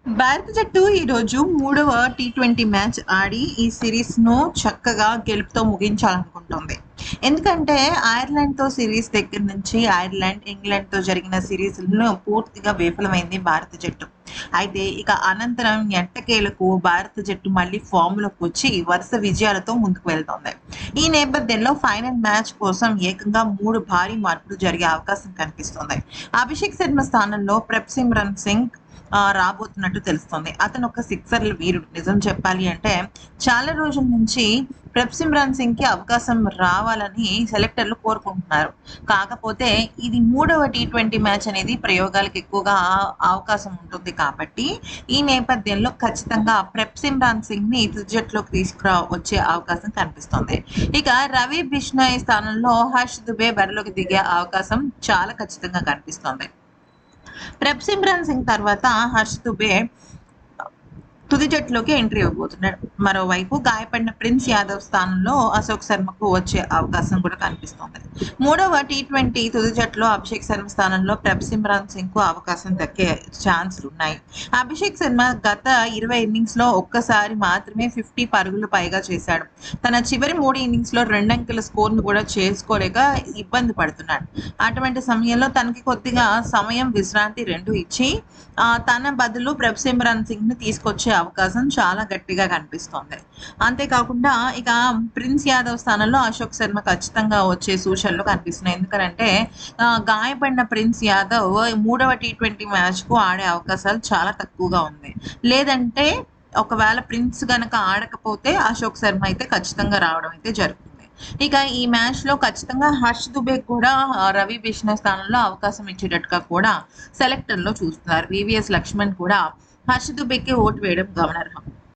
భారత జట్టు ఈరోజు మూడవ టీ20 మ్యాచ్ ఆడి ఈ సిరీస్ను చక్కగా గెలుపుతో ముగించాలనుకుంటుంది. ఎందుకంటే ఐర్లాండ్తో సిరీస్ దగ్గర నుంచి ఇంగ్లాండ్తో జరిగిన సిరీస్లను పూర్తిగా విఫలమైంది భారత జట్టు. అయితే ఇక అనంతరం ఎట్టకేలకు భారత జట్టు మళ్ళీ ఫామ్లోకి వచ్చి వరుస విజయాలతో ముందుకు వెళ్తోంది. ఈ నేపథ్యంలో ఫైనల్ మ్యాచ్ కోసం ఏకంగా 3 భారీ మార్పులు జరిగే అవకాశం కనిపిస్తోంది. అభిషేక్ శర్మ స్థానంలో ప్రభ్సిమ్రన్ సింగ్ రాబోతున్నట్టు తెలుస్తోంది. అతను ఒక సిక్సర్ల వీరుడు. నిజం చెప్పాలి అంటే చాలా రోజుల నుంచి ప్రభ్సిమ్రన్ సింగ్ కి అవకాశం రావాలని సెలెక్టర్లు కోరుకుంటున్నారు. కాకపోతే ఇది మూడవ టీ20 మ్యాచ్ అనేది ప్రయోగాలకు ఎక్కువగా అవకాశం ఉంటుంది కాబట్టి ఈ నేపథ్యంలో ఖచ్చితంగా ప్రభ్సిమ్రన్ సింగ్ ని జట్టులోకి వచ్చే అవకాశం కనిపిస్తోంది. ఇక రవి బిష్నాయ్ స్థానంలో హర్ష్ దుబే బరిలోకి దిగే అవకాశం చాలా ఖచ్చితంగా కనిపిస్తోంది. ప్రభ్సిమ్రన్ సింగ్ తర్వాత హర్ష్ దుబే తుది జట్టులోకి ఎంట్రీ ఇవ్వబోతున్నాడు. మరోవైపు గాయపడిన ప్రిన్స్ యాదవ్ స్థానంలో అశోక్ శర్మకు వచ్చే అవకాశం కూడా కనిపిస్తోంది. మూడవ టీ20 తుది జట్టులో అభిషేక్ శర్మ స్థానంలో ప్రభ్సిమ్రన్ సింగ్ కు అవకాశం దక్కే ఛాన్సులు ఉన్నాయి. అభిషేక్ శర్మ గత 20 ఇన్నింగ్స్ లో ఒక్కసారి మాత్రమే 50 పరుగులు పైగా చేశాడు. తన చివరి 3 ఇన్నింగ్స్ లో 2 అంకెల స్కోర్ ను కూడా చేసుకోలేక ఇబ్బంది పడుతున్నాడు. అటువంటి సమయంలో తనకి కొద్దిగా సమయం, విశ్రాంతి రెండు ఇచ్చి తన బదులు ప్రభ్సిమ్రన్ సింగ్ ని తీసుకొచ్చే అవకాశం చాలా గట్టిగా కనిపిస్తోంది. అంతేకాకుండా ఇక ప్రిన్స్ యాదవ్ స్థానంలో అశోక్ శర్మ ఖచ్చితంగా వచ్చే సూచనలు కనిపిస్తున్నాయి. ఎందుకంటే గాయపడిన ప్రిన్స్ యాదవ్ మూడవ టీ20 మ్యాచ్ కు ఆడే అవకాశాలు చాలా తక్కువగా ఉంది. లేదంటే ఒకవేళ ప్రిన్స్ గనక ఆడకపోతే అశోక్ శర్మ అయితే ఖచ్చితంగా రావడం అయితే జరుగుతుంది. ఇక ఈ మ్యాచ్ లో ఖచ్చితంగా హర్ష్ దుబే కూడా రవి బిష్నాయ్ స్థానంలో అవకాశం ఇచ్చేటట్టుగా కూడా సెలెక్టర్లో చూస్తున్నారు. వివిఎస్ లక్ష్మణ్ కూడా హర్ష్ దుబేకి ఓటు వేయడం గమనార్హం.